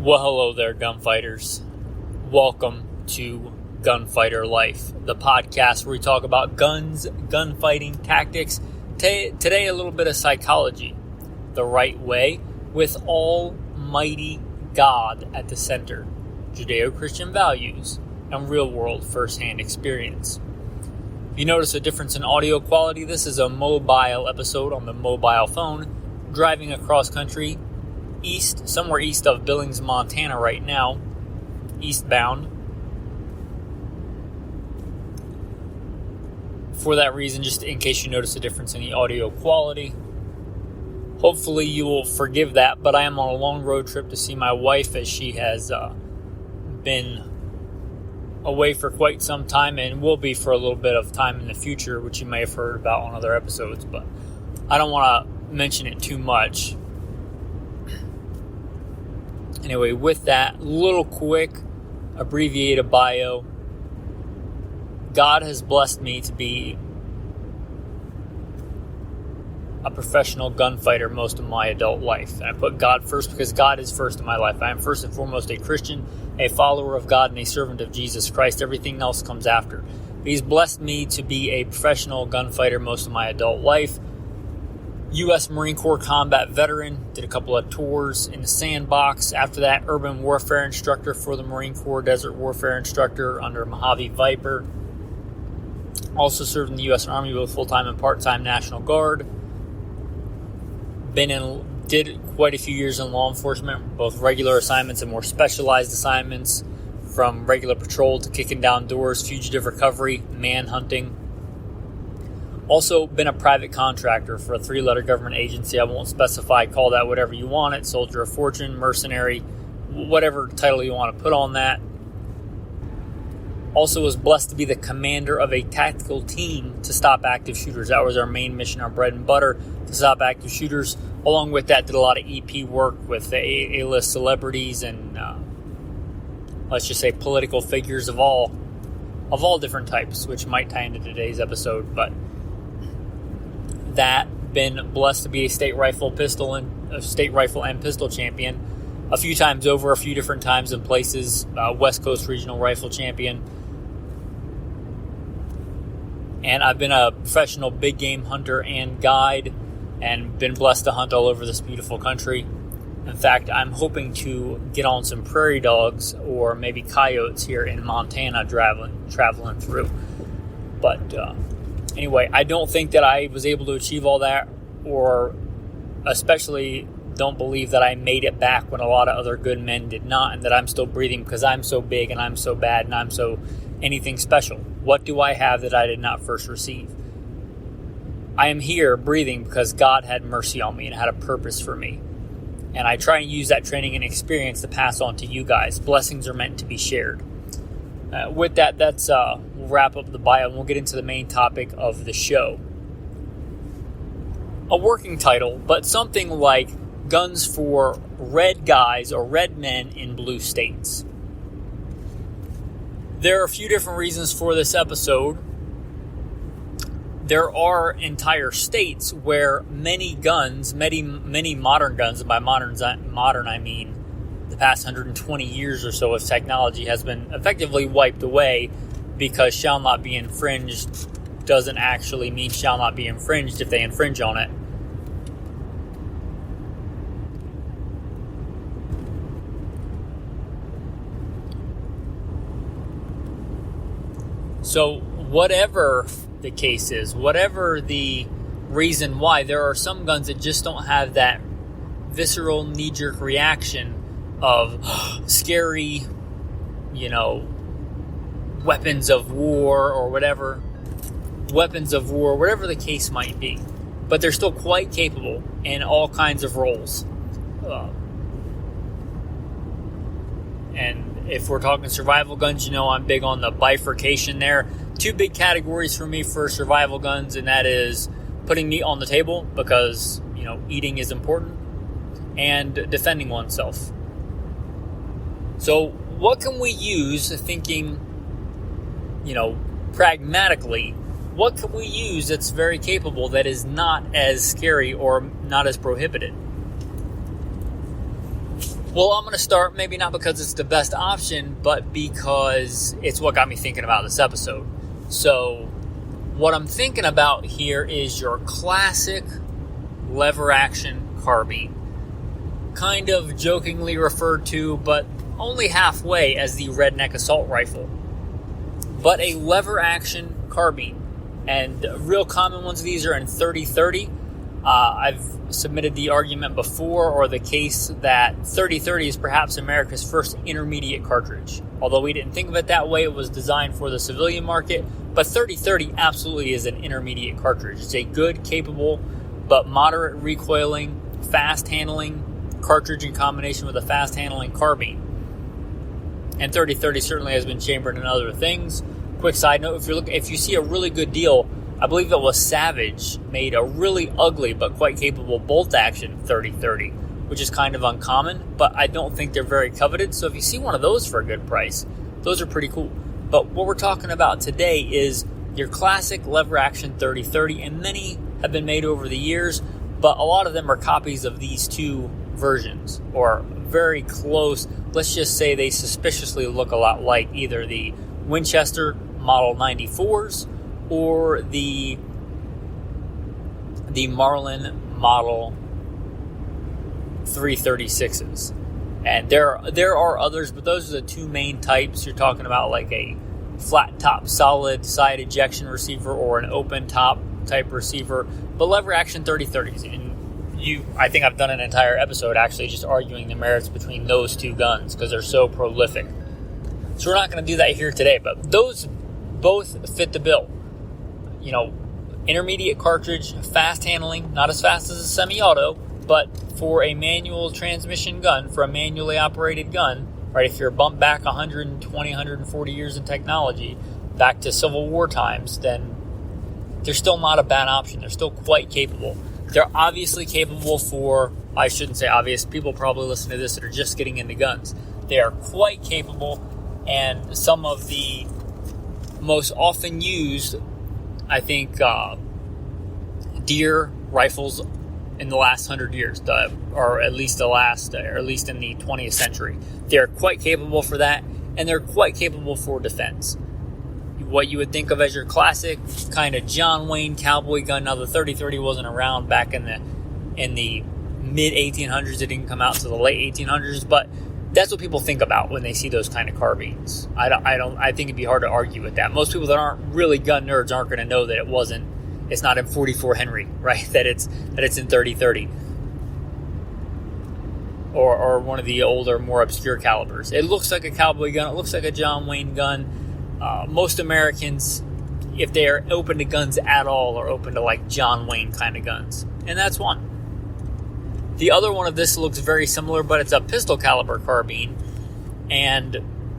Well, hello there, gunfighters. Welcome to Gunfighter Life, the podcast where we talk about guns, gunfighting tactics. Today, a little bit of psychology, the right way, with Almighty God at the center, Judeo-Christian values, and real-world first-hand experience. If you notice a difference in audio quality, this is a mobile episode on the mobile phone, driving across country, somewhere east of Billings, Montana right now, eastbound. For that reason, just in case you notice a difference in the audio quality, hopefully you will forgive that, but I am on a long road trip to see my wife as she has been away for quite some time and will be for a little bit of time in the future, which you may have heard about on other episodes, but I don't want to mention it too much. Anyway, with that little quick abbreviated bio, God has blessed me to be a professional gunfighter most of my adult life. And I put God first because God is first in my life. I am first and foremost a Christian, a follower of God, and a servant of Jesus Christ. Everything else comes after. But He's blessed me to be a professional gunfighter most of my adult life. U.S. Marine Corps combat veteran, did a couple of tours in the sandbox. After that, urban warfare instructor for the Marine Corps, desert warfare instructor under Mojave Viper. Also served in the U.S. Army, both full-time and part-time National Guard. Did quite a few years in law enforcement, both regular assignments and more specialized assignments, from regular patrol to kicking down doors, fugitive recovery, manhunting. Also been a private contractor for a 3-letter government agency. I won't specify, call that whatever you want it, soldier of fortune, mercenary, whatever title you want to put on that. Also was blessed to be the commander of a tactical team to stop active shooters. That was our main mission, our bread and butter, to stop active shooters. Along with that, did a lot of EP work with the A-list celebrities and, let's just say, political figures of all different types, which might tie into today's episode, but that, been blessed to be a state rifle and pistol champion a few times over, a few different times and places. West Coast regional rifle champion, and I've been a professional big game hunter and guide, and been blessed to hunt all over this beautiful country. In fact, I'm hoping to get on some prairie dogs or maybe coyotes here in Montana traveling through, but anyway, I don't think that I was able to achieve all that, or especially don't believe that I made it back when a lot of other good men did not, and that I'm still breathing because I'm so big and I'm so bad and I'm so anything special. What do I have that I did not first receive? I am here breathing because God had mercy on me and had a purpose for me. And I try and use that training and experience to pass on to you guys. Blessings are meant to be shared. With that, we'll wrap up the bio and we'll get into the main topic of the show. A working title, but something like Guns for Red Guys or Red Men in Blue States. There are a few different reasons for this episode. There are entire states where many guns, many modern guns, and by modern I mean the past 120 years or so of technology, has been effectively wiped away, because shall not be infringed doesn't actually mean shall not be infringed if they infringe on it. So whatever the case is, whatever the reason why, there are some guns that just don't have that visceral knee-jerk reaction of scary, weapons of war or whatever, whatever the case might be. But they're still quite capable in all kinds of roles. And if we're talking survival guns, I'm big on the bifurcation there. 2 big categories for me for survival guns, and that is putting meat on the table because, eating is important, and defending oneself. So what can we use, thinking, pragmatically, what can we use that's very capable, that is not as scary or not as prohibited? Well, I'm going to start, maybe not because it's the best option, but because it's what got me thinking about this episode. So, what I'm thinking about here is your classic lever action carbine. Kind of jokingly referred to, but only halfway, as the redneck assault rifle. But a lever action carbine. And real common ones of these are in 30-30. I've submitted the argument before, or the case, that 30-30 is perhaps America's first intermediate cartridge. Although we didn't think of it that way, it was designed for the civilian market. But 30-30 absolutely is an intermediate cartridge. It's a good, capable, but moderate recoiling, fast handling cartridge in combination with a fast handling carbine. And 30-30 certainly has been chambered in other things. Quick side note, if you see a really good deal, I believe it was Savage made a really ugly but quite capable bolt action 30-30, which is kind of uncommon, but I don't think they're very coveted. So if you see one of those for a good price, those are pretty cool. But what we're talking about today is your classic lever action 30-30, and many have been made over the years, but a lot of them are copies of these two versions, or very close. Let's just say they suspiciously look a lot like either the Winchester Model 94s or the Marlin Model 336s. And there are others, but those are the two main types. You're talking about like a flat top solid side ejection receiver or an open top type receiver, but lever action 30-30s. And I think I've done an entire episode actually just arguing the merits between those two guns because they're so prolific. So we're not going to do that here today, but those both fit the bill. You know, intermediate cartridge, fast handling, not as fast as a semi-auto, but for a manual transmission gun, for a manually operated gun, right? If you're bumped back 120, 140 years in technology, back to Civil War times, then they're still not a bad option. They're still quite capable. They're obviously capable for, I shouldn't say obvious, people probably listen to this that are just getting into guns. They are quite capable, and some of the most often used, I think, deer rifles in the last 100 years, or at least in the 20th century. They're quite capable for that, and they're quite capable for defense. What you would think of as your classic kind of John Wayne cowboy gun. Now, the 30-30 wasn't around back in the mid 1800s. It didn't come out to the late 1800s, but that's what people think about when they see those kind of carbines. I think it'd be hard to argue with that. Most people that aren't really gun nerds aren't going to know that it's not in 44 Henry, right? That it's in 30-30. Or one of the older, more obscure calibers. It looks like a cowboy gun. It looks like a John Wayne gun. Most Americans, if they are open to guns at all, are open to like John Wayne kind of guns. And that's one. The other one of this looks very similar, but it's a pistol caliber carbine. And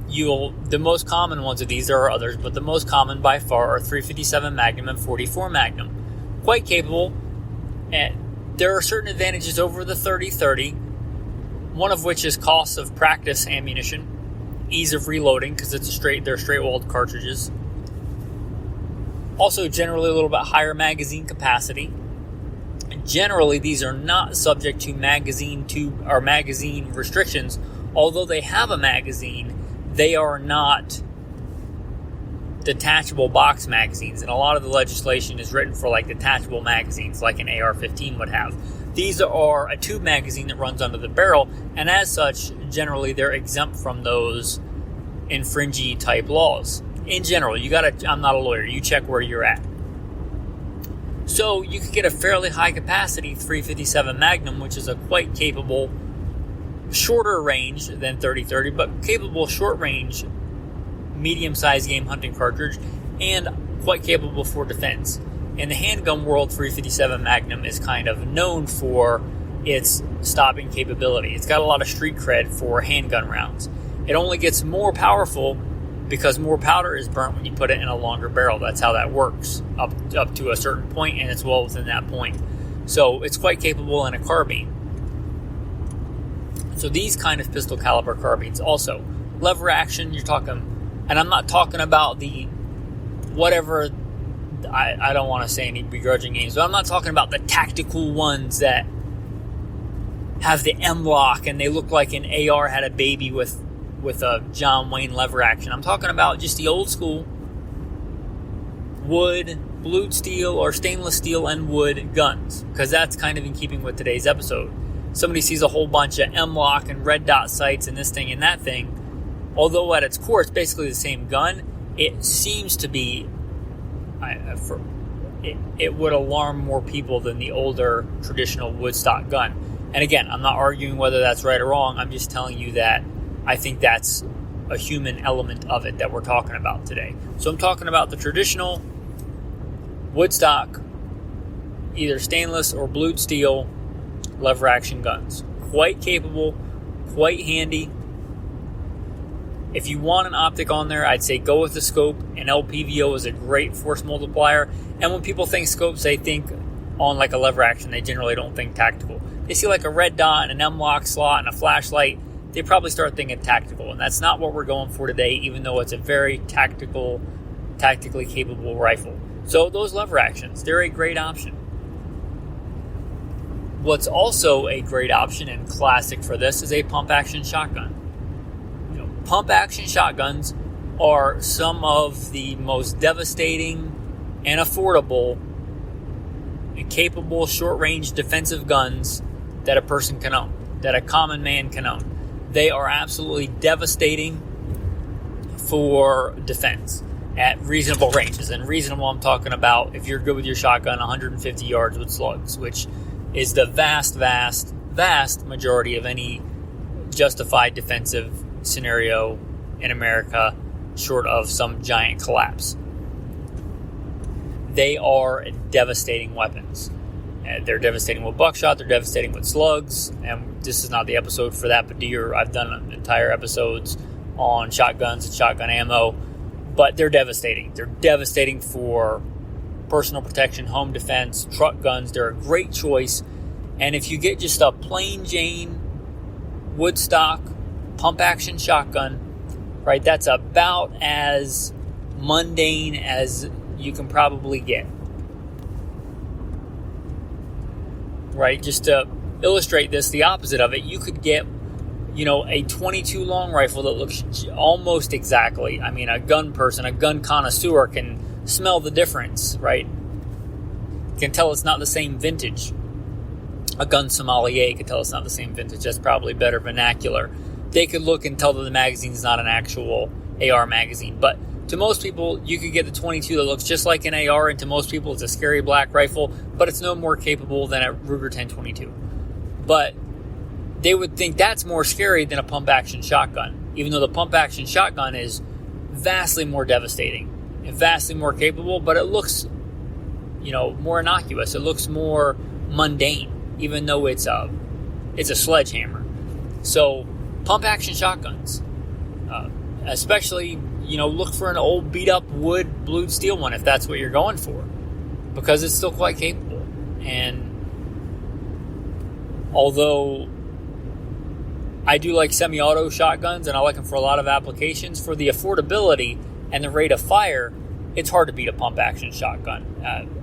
the most common ones of these, there are others, but the most common by far are 357 Magnum and 44 Magnum. Quite capable. And there are certain advantages over the 30-30, one of which is cost of practice ammunition. Ease of reloading, because they're straight-walled cartridges. Also, generally a little bit higher magazine capacity. And generally, these are not subject to magazine restrictions. Although they have a magazine, they are not detachable box magazines. And a lot of the legislation is written for like detachable magazines, like an AR-15 would have. These are a tube magazine that runs under the barrel, and as such, generally they're exempt from those infringy type laws. In general, I'm not a lawyer, you check where you're at. So you could get a fairly high capacity 357 Magnum, which is a quite capable, shorter range than 30-30, but capable short range, medium-sized game hunting cartridge, and quite capable for defense. In the handgun world, 357 Magnum is kind of known for its stopping capability. It's got a lot of street cred for handgun rounds. It only gets more powerful because more powder is burnt when you put it in a longer barrel. That's how that works, up to a certain point, and it's well within that point. So it's quite capable in a carbine. So these kind of pistol caliber carbines also. Lever action, you're talking, and I'm not talking about the whatever, I don't want to say any begrudging names, but I'm not talking about the tactical ones that have the M-lock and they look like an AR had a baby with a John Wayne lever action. I'm talking about just the old school wood, blued steel, or stainless steel and wood guns, because that's kind of in keeping with today's episode. Somebody sees a whole bunch of M-lock and red dot sights and this thing and that thing. Although at its core it's basically the same gun, it seems to be, it would alarm more people than the older traditional wood stock gun. And again, I'm not arguing whether that's right or wrong. I'm just telling you that I think that's a human element of it that we're talking about today. So I'm talking about the traditional wood stock, either stainless or blued steel lever action guns. Quite capable, quite handy. If you want an optic on there, I'd say go with the scope. An LPVO is a great force multiplier. And when people think scopes, they think on like a lever action. They generally don't think tactical. They see like a red dot and an M-lock slot and a flashlight, they probably start thinking tactical. And that's not what we're going for today, even though it's a very tactically capable rifle. So those lever actions, they're a great option. What's also a great option and classic for this is a pump action shotgun. Pump action shotguns are some of the most devastating and affordable and capable short-range defensive guns that a person can own, that a common man can own. They are absolutely devastating for defense at reasonable ranges. And reasonable, I'm talking about, if you're good with your shotgun, 150 yards with slugs, which is the vast, vast, vast majority of any justified defensive scenario in America, short of some giant collapse. They are devastating weapons. They're devastating with buckshot, they're devastating with slugs, and this is not the episode for that, but I've done entire episodes on shotguns and shotgun ammo, but they're devastating. They're devastating for personal protection, home defense, truck guns. They're a great choice, and if you get just a plain Jane wood stock pump action shotgun, right, that's about as mundane as you can probably get. Right, just to illustrate this, the opposite of it, you could get, a 22 long rifle that looks almost exactly. I mean, a gun connoisseur can smell the difference, right? Can tell it's not the same vintage. A gun sommelier could tell it's not the same vintage. That's probably better vernacular. They could look and tell that the magazine is not an actual AR magazine. But to most people, you could get the 22 that looks just like an AR, and to most people, it's a scary black rifle, but it's no more capable than a Ruger 10/22. But they would think that's more scary than a pump-action shotgun, even though the pump-action shotgun is vastly more devastating and vastly more capable, but it looks, more innocuous. It looks more mundane, even though it's a sledgehammer. So pump-action shotguns, especially, look for an old beat-up wood blued steel one if that's what you're going for, because it's still quite capable. And although I do like semi-auto shotguns and I like them for a lot of applications, for the affordability and the rate of fire, it's hard to beat a pump-action shotgun.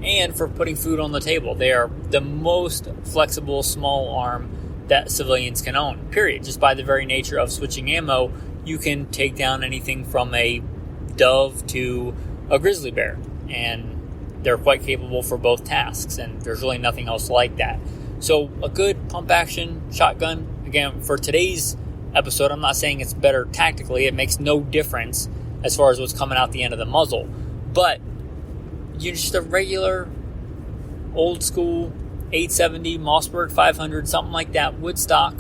And for putting food on the table, they are the most flexible small arm that civilians can own, period. Just by the very nature of switching ammo, you can take down anything from a dove to a grizzly bear, and they're quite capable for both tasks, and there's really nothing else like that. So a good pump-action shotgun, again, for today's episode, I'm not saying it's better tactically. It makes no difference as far as what's coming out the end of the muzzle. But you're just a regular, old-school 870, Mossberg 500, something like that, wood stock.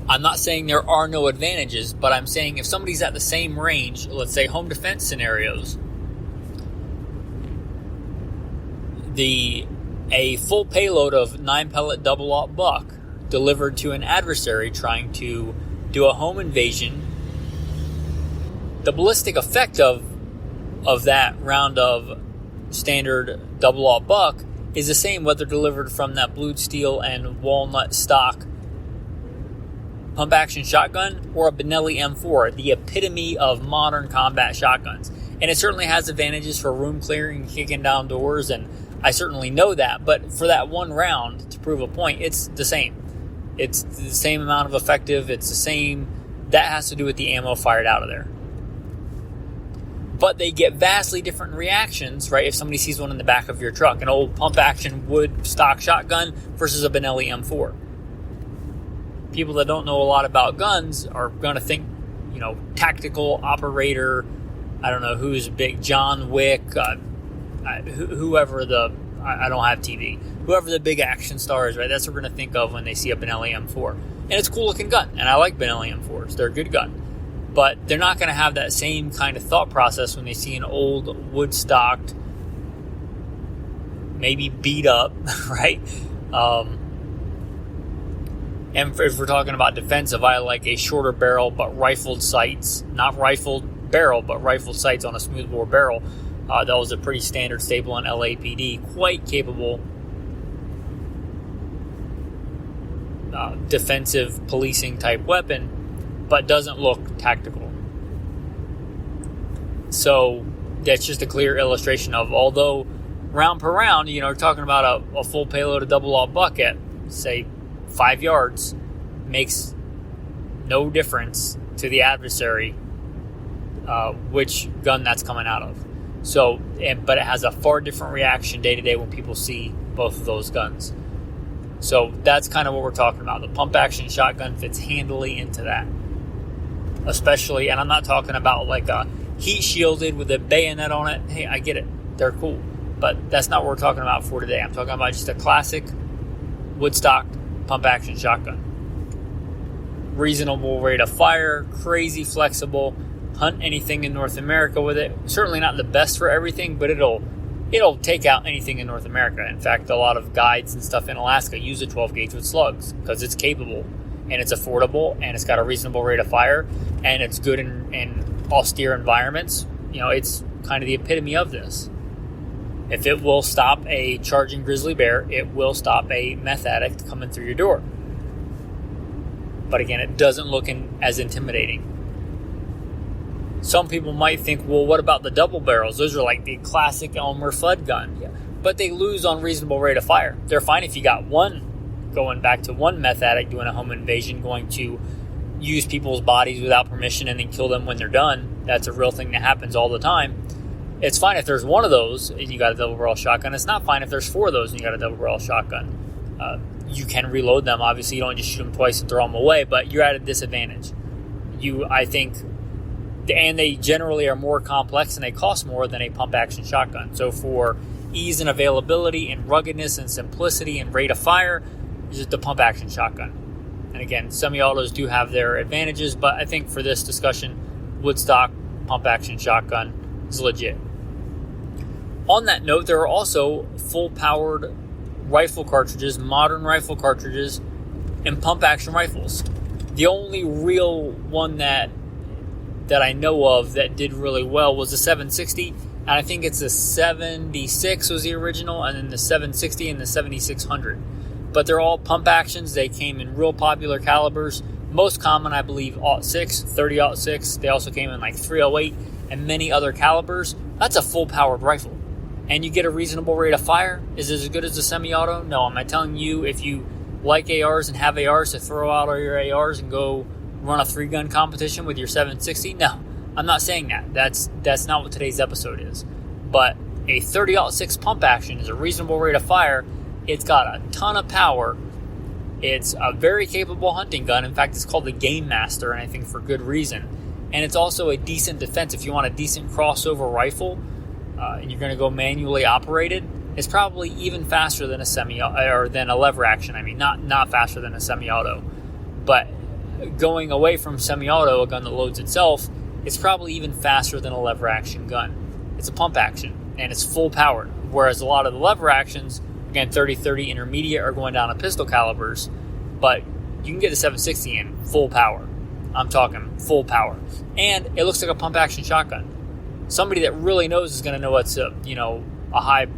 I'm not saying there are no advantages, but I'm saying if somebody's at the same range, let's say home defense scenarios, a full payload of 9-pellet double-aught buck delivered to an adversary trying to do a home invasion, the ballistic effect of that round of standard double-aught buck is the same whether delivered from that blued steel and walnut stock pump-action shotgun or a Benelli M4, the epitome of modern combat shotguns. And it certainly has advantages for room clearing, kicking down doors, and I certainly know that, but for that one round to prove a point, it's the same. It's the same amount of effective. It's the same. That has to do with the ammo fired out of there. But they get vastly different reactions, right? If somebody sees one in the back of your truck, an old pump-action wood stock shotgun versus a Benelli M4. People that don't know a lot about guns are going to think, tactical operator, I don't know who's big, John Wick, whoever I don't have TV, whoever the big action star is, right? That's what we're going to think of when they see a Benelli M4. And it's a cool looking gun, and I like Benelli M4s. They're a good gun. But they're not going to have that same kind of thought process when they see an old wood-stocked, maybe beat up, right? And if we're talking about defensive, I like a shorter barrel but rifled sights. Not rifled barrel, but rifled sights on a smoothbore barrel. That was a pretty standard staple in LAPD. Quite capable defensive policing type weapon, but doesn't look tactical. So that's just a clear illustration of, although round per round, you're talking about a full payload of double-aught buck at, say, 5 yards, makes no difference to the adversary which gun that's coming out of. So, but it has a far different reaction day to day when people see both of those guns. So that's kind of what we're talking about. The pump action shotgun fits handily into that. Especially, and I'm not talking about like a heat shielded with a bayonet on it. Hey, I get it. They're cool. But that's not what we're talking about for today. I'm talking about just a classic woodstock pump action shotgun. Reasonable rate of fire, crazy flexible, hunt anything in North America with it. Certainly not the best for everything, but it'll take out anything in North America. In fact, a lot of guides and stuff in Alaska use a 12 gauge with slugs because it's capable and it's affordable and it's got a reasonable rate of fire and it's good in austere environments. It's kind of the epitome of this. If it will stop a charging grizzly bear, it will stop a meth addict coming through your door. But again, it doesn't look as intimidating. Some people might think, well, what about the double barrels? Those are like the classic Elmer Fudd gun. Yeah. But they lose on reasonable rate of fire. They're fine if you got one, going back to one meth addict doing a home invasion, going to use people's bodies without permission and then kill them when they're done. That's a real thing that happens all the time. It's fine if there's one of those and you got a double barrel shotgun. It's not fine if there's four of those and you got a double barrel shotgun. You can reload them. Obviously, you don't just shoot them twice and throw them away, but you're at a disadvantage. I think, and they generally are more complex and they cost more than a pump action shotgun. So for ease and availability and ruggedness and simplicity and rate of fire, it's just the pump action shotgun. And again, semi-autos do have their advantages, but I think for this discussion, woodstock pump action shotgun is legit. On that note, there are also full-powered rifle cartridges, modern rifle cartridges, and pump-action rifles. The only real one that I know of that did really well was the 760, and I think it's the 76 was the original, and then the 760 and the 7600. But they're all pump actions. They came in real popular calibers. Most common, I believe, .6, 30-06. They also came in like 308 and many other calibers. That's a full-powered rifle. And you get a reasonable rate of fire. Is it as good as a semi-auto? No. Am I telling you if you like ARs and have ARs to throw out all your ARs and go run a 3-gun competition with your 760? No. I'm not saying that. That's not what today's episode is. But a 30-06 pump action is a reasonable rate of fire. It's got a ton of power. It's a very capable hunting gun. In fact, it's called the Game Master, and I think for good reason. And it's also a decent defense. If you want a decent crossover rifle, and you're going to go manually operated, it's probably even faster than a or than a lever action. I mean, not faster than a semi-auto, but going away from semi-auto, a gun that loads itself, it's probably even faster than a lever action gun. It's a pump action and it's full powered. Whereas a lot of the lever actions, again, 30-30 intermediate, are going down to pistol calibers, but you can get the 760 in full power. I'm talking full power, and it looks like a pump action shotgun. Somebody that really knows is going to know it's a high,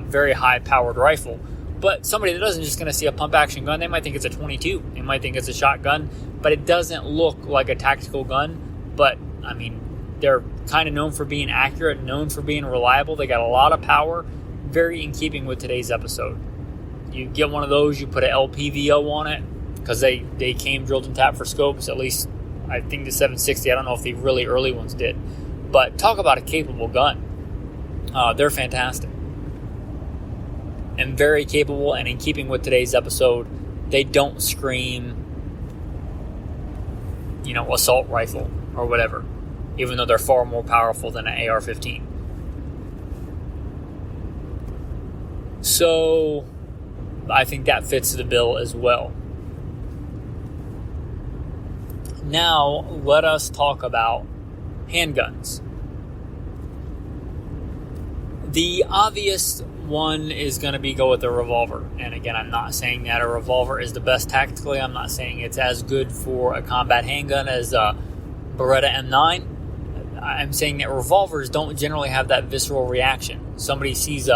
very high powered rifle. But somebody that doesn't is just going to see a pump action gun. They might think it's a 22. They might think it's a shotgun, but it doesn't look like a tactical gun. But I mean, they're kind of known for being accurate, known for being reliable. They got a lot of power, very in keeping with today's episode. You get one of those, you put an LPVO on it, because they came drilled and tapped for scopes, at least I think the 760. I don't know if the really early ones did. But talk about a capable gun. They're fantastic. And very capable, and in keeping with today's episode, they don't scream, assault rifle or whatever, even though they're far more powerful than an AR-15. So I think that fits the bill as well. Now, let us talk about handguns. The obvious one is going to be go with a revolver. And again, I'm not saying that a revolver is the best tactically. I'm not saying it's as good for a combat handgun as a Beretta M9. I'm saying that revolvers don't generally have that visceral reaction. Somebody sees an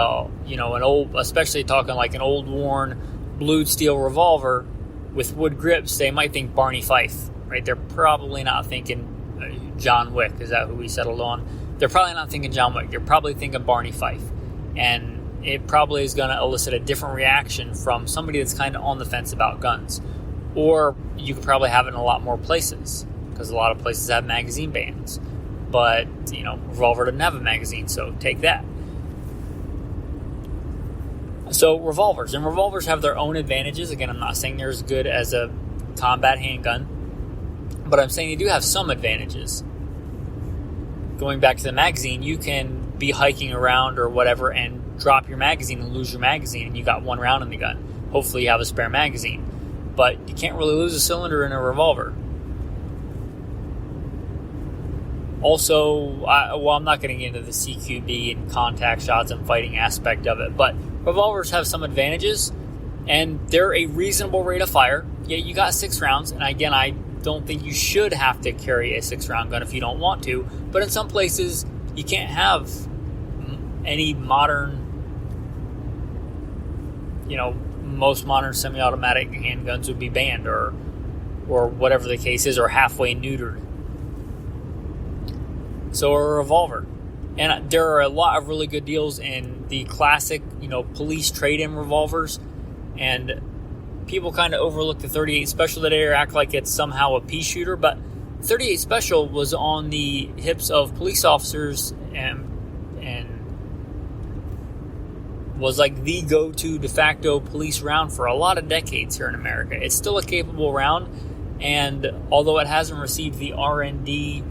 old, especially talking like an old worn blued steel revolver with wood grips, they might think Barney Fife. Right? They're probably not thinking John Wick. Is that who we settled on? They're probably not thinking John Wick. They're probably thinking Barney Fife. And it probably is going to elicit a different reaction from somebody that's kind of on the fence about guns. Or you could probably have it in a lot more places, because a lot of places have magazine bans. But, revolver doesn't have a magazine, so take that. So revolvers. And revolvers have their own advantages. Again, I'm not saying they're as good as a combat handgun, but I'm saying they do have some advantages. Going back to the magazine, you can be hiking around or whatever and drop your magazine and lose your magazine, and you got one round in the gun. Hopefully you have a spare magazine. But you can't really lose a cylinder in a revolver. Also, I'm not getting into the CQB and contact shots and fighting aspect of it, but revolvers have some advantages, and they're a reasonable rate of fire. Yeah, you got 6 rounds, and again, I don't think you should have to carry a 6-round gun if you don't want to, but in some places, you can't have any modern, most modern semi-automatic handguns would be banned, or whatever the case is, or halfway neutered. So a revolver. And there are a lot of really good deals in the classic, police trade-in revolvers. And people kind of overlook the 38 Special today or act like it's somehow a pea shooter. But 38 Special was on the hips of police officers and was like the go-to de facto police round for a lot of decades here in America. It's still a capable round. And although it hasn't received the R&D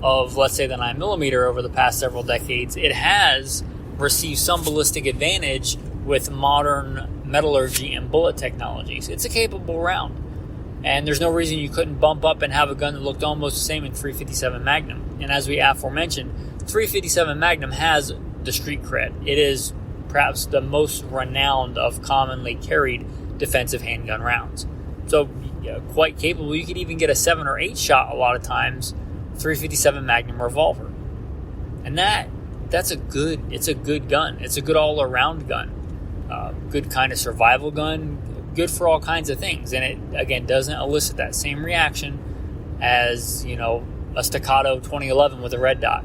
of, let's say, the 9mm over the past several decades, it has received some ballistic advantage with modern metallurgy and bullet technologies. It's a capable round. And there's no reason you couldn't bump up and have a gun that looked almost the same in .357 Magnum. And as we aforementioned, .357 Magnum has the street cred. It is perhaps the most renowned of commonly carried defensive handgun rounds. So, quite capable. You could even get a 7 or 8 shot a lot of times, .357 Magnum revolver. And it's a good gun. It's a good all-around gun. Good kind of survival gun. Good for all kinds of things. And it, again, doesn't elicit that same reaction as, a Staccato 2011 with a red dot.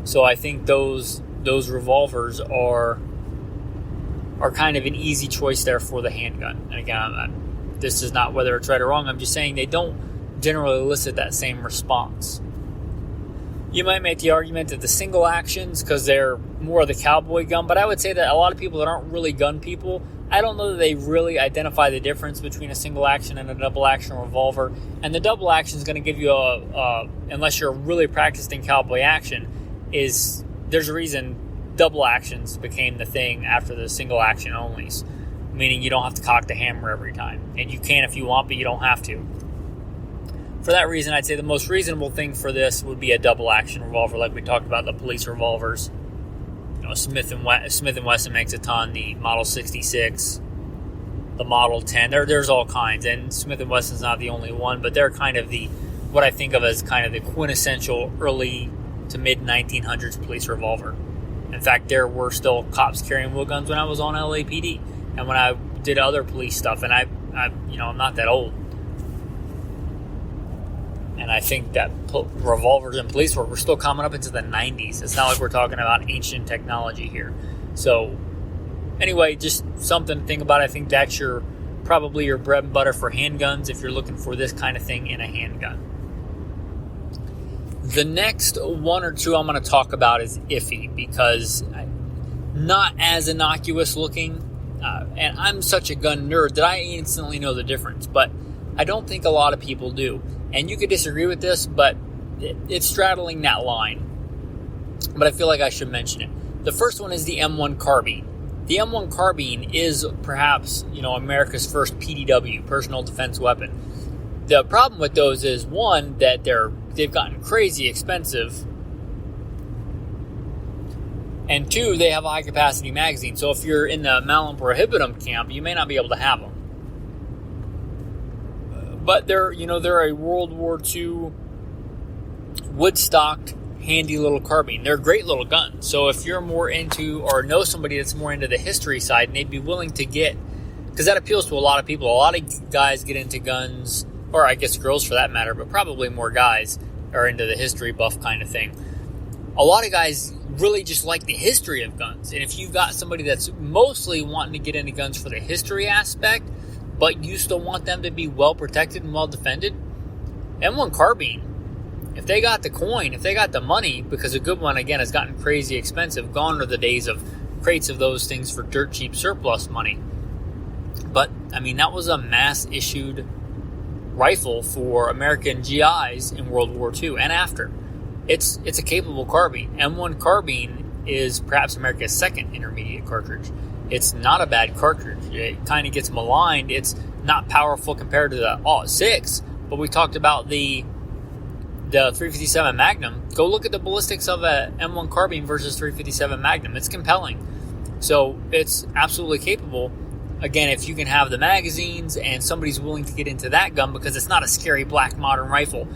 So I think those revolvers are kind of an easy choice there for the handgun. And again, this is not whether it's right or wrong. I'm just saying they don't generally elicit that same response. You might make the argument that the single actions, because they're more of the cowboy gun, but I would say that a lot of people that aren't really gun people, I don't know that they really identify the difference between a single action and a double action revolver. And the double action is going to give you unless you're really practicing cowboy action, there's a reason double actions became the thing after the single action onlys, meaning you don't have to cock the hammer every time. And you can if you want, but you don't have to. For that reason, I'd say the most reasonable thing for this would be a double action revolver, like we talked about the police revolvers. Smith & Wesson makes a ton. The Model 66, the Model 10. There's all kinds, and Smith & Wesson's not the only one, but they're kind of what I think of as kind of the quintessential early to mid 1900s police revolver. In fact, there were still cops carrying wheel guns when I was on LAPD, and when I did other police stuff. And I'm not that old. And I think that revolvers and police work were still coming up into the 90s. It's not like we're talking about ancient technology here. So anyway, just something to think about. I think that's probably your bread and butter for handguns if you're looking for this kind of thing in a handgun. The next one or two I'm going to talk about is iffy, because not as innocuous looking, and I'm such a gun nerd that I instantly know the difference, but I don't think a lot of people do. And you could disagree with this, but it's straddling that line. But I feel like I should mention it. The first one is the M1 carbine. The M1 carbine is perhaps, America's first PDW, personal defense weapon. The problem with those is, one, that they've gotten crazy expensive, and two, they have a high capacity magazine. So if you're in the Malum Prohibitum camp, you may not be able to have them. But they're a World War II wood-stocked, handy little carbine. They're great little guns. So if you're more into, or know somebody that's more into the history side, and they'd be willing to get, because that appeals to a lot of people. A lot of guys get into guns, or I guess girls for that matter, but probably more guys are into the history buff kind of thing. A lot of guys really just like the history of guns. And if you've got somebody that's mostly wanting to get into guns for the history aspect, but you still want them to be well protected and well defended, M1 carbine, if they got the coin, if they got the money, because a good one, again, has gotten crazy expensive. Gone are the days of crates of those things for dirt cheap surplus money. But, that was a mass-issued rifle for American GIs in World War II and after. It's a capable carbine. M1 carbine is perhaps America's second intermediate cartridge. It's not a bad cartridge. It kind of gets maligned. It's not powerful compared to the .6, but we talked about the 357 Magnum. Go look at the ballistics of a M1 carbine versus 357 Magnum. It's compelling. So it's absolutely capable. Again, if you can have the magazines and somebody's willing to get into that gun, because it's not a scary black modern rifle,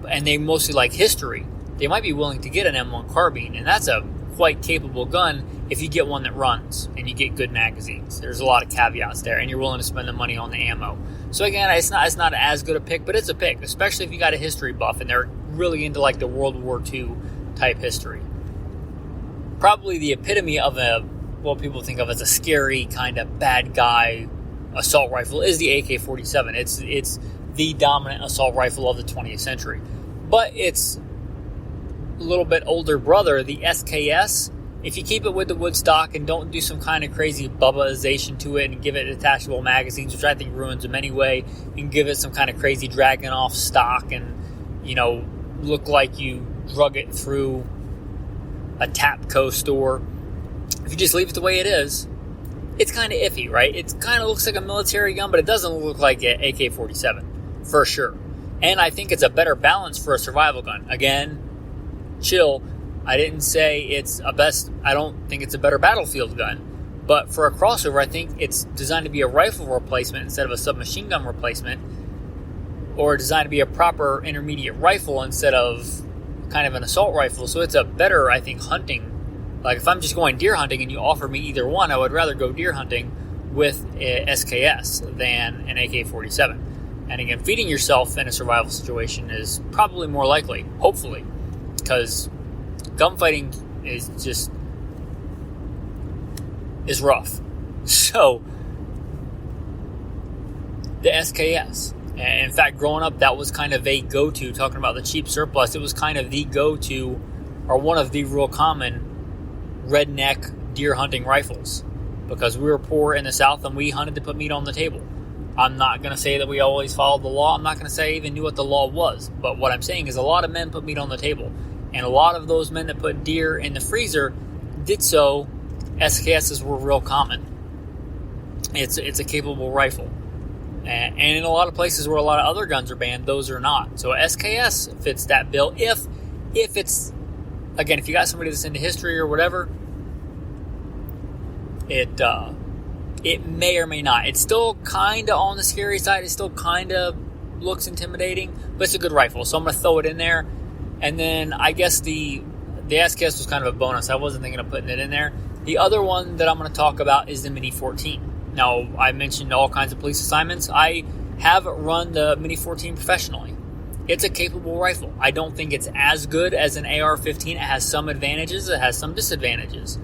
and they mostly like history, they might be willing to get an M1 carbine, and that's a quite capable gun if you get one that runs and you get good magazines. There's a lot of caveats there, and you're willing to spend the money on the ammo. So again, it's not as good a pick, but it's a pick, especially if you got a history buff and they're really into like the World War II type history. Probably the epitome of what people think of as a scary kind of bad guy assault rifle is the AK-47. It's the dominant assault rifle of the 20th century. But it's a little bit older brother, the SKS. If you keep it with the wood stock and don't do some kind of crazy Bubbaization to it and give it detachable magazines, which I think ruins them anyway, and give it some kind of crazy dragging off stock and, look like you drug it through a Tapco store. If you just leave it the way it is, it's kind of iffy, right? It kind of looks like a military gun, but it doesn't look like an AK-47, for sure. And I think it's a better balance for a survival gun. Again, chill. I didn't say I don't think it's a better battlefield gun. But for a crossover, I think it's designed to be a rifle replacement instead of a submachine gun replacement, or designed to be a proper intermediate rifle instead of kind of an assault rifle. So it's a better, I think, hunting. Like if I'm just going deer hunting and you offer me either one, I would rather go deer hunting with a SKS than an AK-47. And again, feeding yourself in a survival situation is probably more likely, hopefully, because gunfighting is rough. So the SKS. And in fact, growing up, that was kind of a go-to, talking about the cheap surplus. It was kind of the go-to, or one of the real common redneck deer hunting rifles, because we were poor in the South and we hunted to put meat on the table. I'm not going to say that we always followed the law. I'm not going to say I even knew what the law was. But what I'm saying is a lot of men put meat on the table. And a lot of those men that put deer in the freezer did so. SKSs were real common. It's a capable rifle. And in a lot of places where a lot of other guns are banned, those are not. So SKS fits that bill. If it's, again, if you got somebody that's into history or whatever, it may or may not. It's still kind of on the scary side. It still kind of looks intimidating, but it's a good rifle. So I'm going to throw it in there. And then I guess the SKS was kind of a bonus. I wasn't thinking of putting it in there. The other one that I'm going to talk about is the Mini 14. Now, I mentioned all kinds of police assignments. I have run the Mini 14 professionally. It's a capable rifle. I don't think it's as good as an AR-15. It has some advantages. It has some disadvantages.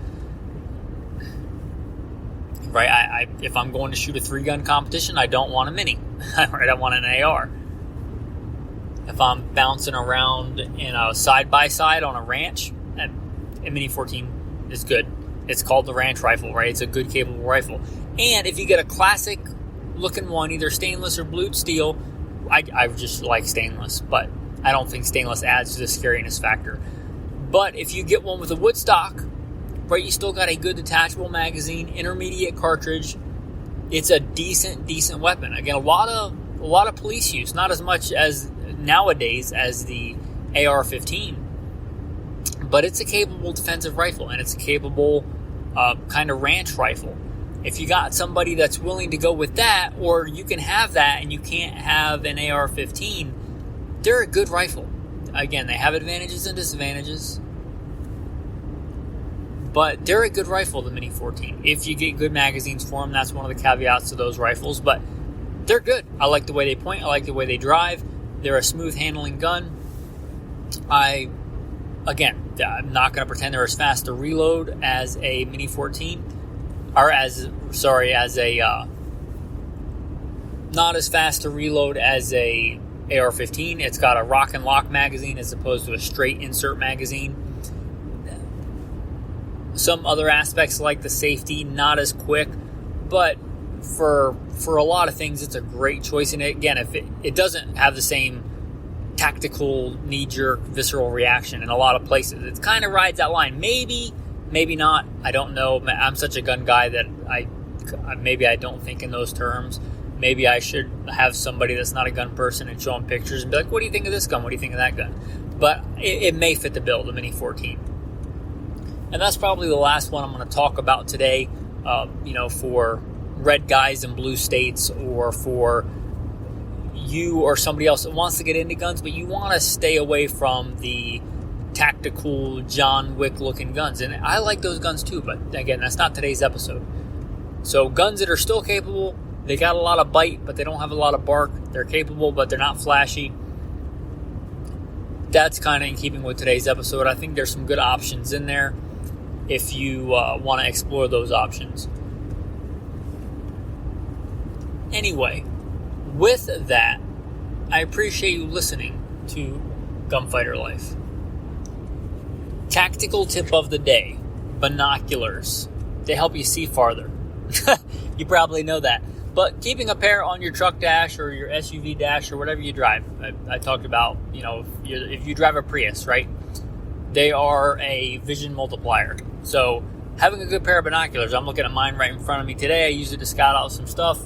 right? If I'm going to shoot a 3-gun competition, I don't want a mini, right? I want an AR. If I'm bouncing around in a side-by-side on a ranch, a Mini 14 is good. It's called the ranch rifle, right? It's a good, capable rifle. And if you get a classic-looking one, either stainless or blued steel, I just like stainless, but I don't think stainless adds to the scariness factor. But if you get one with a wood stock, right, you still got a good detachable magazine, intermediate cartridge. It's a decent weapon. Again, a lot of police use, not as much as nowadays as the AR-15, but it's a capable defensive rifle, and it's a capable kind of ranch rifle. If you got somebody that's willing to go with that, or you can have that and you can't have an AR-15, they're a good rifle. Again, they have advantages and disadvantages, but they're a good rifle, the Mini 14. If you get good magazines for them, that's one of the caveats to those rifles, but they're good. I like the way they point. I like the way they drive. They're a smooth handling gun. I'm not going to pretend they're as fast to reload as a Mini 14, or not as fast to reload as a AR-15. It's got a rock and lock magazine as opposed to a straight insert magazine. Some other aspects like the safety, not as quick, but for a lot of things, it's a great choice. And again, if it doesn't have the same tactical, knee-jerk, visceral reaction in a lot of places, it kind of rides that line. Maybe not. I don't know. I'm such a gun guy that I don't think in those terms. Maybe I should have somebody that's not a gun person and show them pictures and be like, what do you think of this gun? What do you think of that gun? But it may fit the bill, the Mini 14. And that's probably the last one I'm going to talk about today, for red guys in blue states, or for you or somebody else that wants to get into guns, but you want to stay away from the tactical John Wick looking guns. And I like those guns too, but again, that's not today's episode. So guns that are still capable, they got a lot of bite, but they don't have a lot of bark. They're capable, but they're not flashy. That's kind of in keeping with today's episode. I think there's some good options in there if you want to explore those options. Anyway, with that, I appreciate you listening to Gunfighter Life. Tactical tip of the day: binoculars. They help you see farther. You probably know that. But keeping a pair on your truck dash or your SUV dash or whatever you drive. I talked about, if you drive a Prius, right? They are a vision multiplier. So having a good pair of binoculars, I'm looking at mine right in front of me today. I use it to scout out some stuff.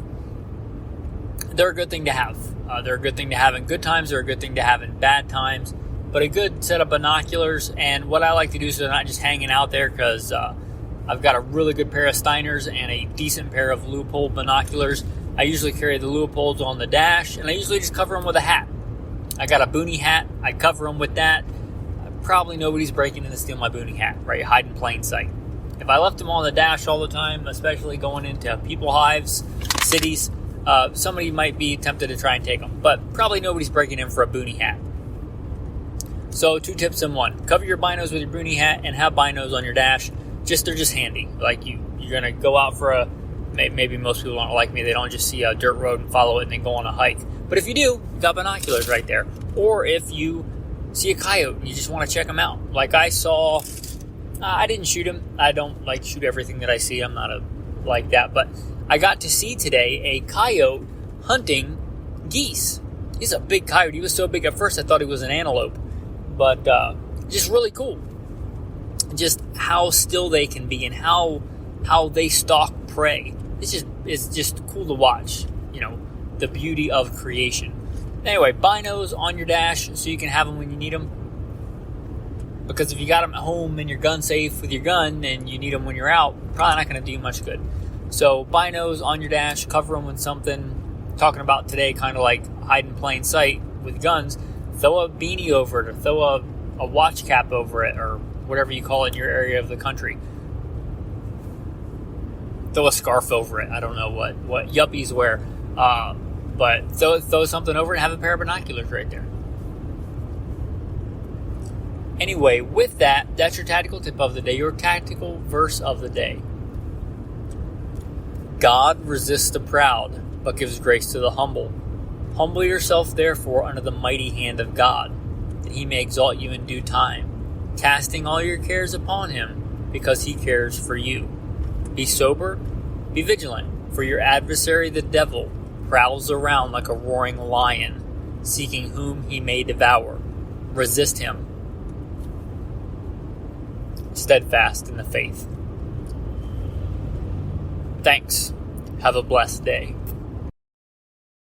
They're a good thing to have. They're a good thing to have in good times. They're a good thing to have in bad times. But a good set of binoculars, and what I like to do so they're not just hanging out there, because I've got a really good pair of Steiners and a decent pair of Leupold binoculars. I usually carry the Leupolds on the dash, and I usually just cover them with a hat. I got a boonie hat. I cover them with that. Probably nobody's breaking in to steal my boonie hat, right? Hide in plain sight. If I left them on the dash all the time, especially going into people hives, cities, somebody might be tempted to try and take them. But probably nobody's breaking in for a boonie hat. So 2 tips in 1. Cover your binos with your boonie hat and have binos on your dash. They're just handy. Like you're going to go out for maybe most people don't like me. They don't just see a dirt road and follow it and then go on a hike. But if you do, you got binoculars right there. Or if you see a coyote and you just want to check them out. Like I saw, I didn't shoot him. I don't like shoot everything that I see. I'm not like that. But I got to see today a coyote hunting geese. He's a big coyote. He was so big at first I thought he was an antelope. But just really cool. Just how still they can be and how they stalk prey. It's just cool to watch. The beauty of creation. Anyway, binos on your dash so you can have them when you need them. Because if you got them at home and you're gun safe with your gun and you need them when you're out, probably not going to do you much good. So binos on your dash, cover them with something. Talking about today, kind of like hide in plain sight with guns. Throw a beanie over it, or throw a watch cap over it, or whatever you call it in your area of the country. Throw a scarf over it. I don't know what yuppies wear. But throw something over it and have a pair of binoculars right there. Anyway, with that's your tactical tip of the day, your tactical verse of the day. God resists the proud, but gives grace to the humble. Humble yourself, therefore, under the mighty hand of God, that he may exalt you in due time, casting all your cares upon him, because he cares for you. Be sober, be vigilant, for your adversary the devil prowls around like a roaring lion, seeking whom he may devour. Resist him, steadfast in the faith. Thanks. Have a blessed day.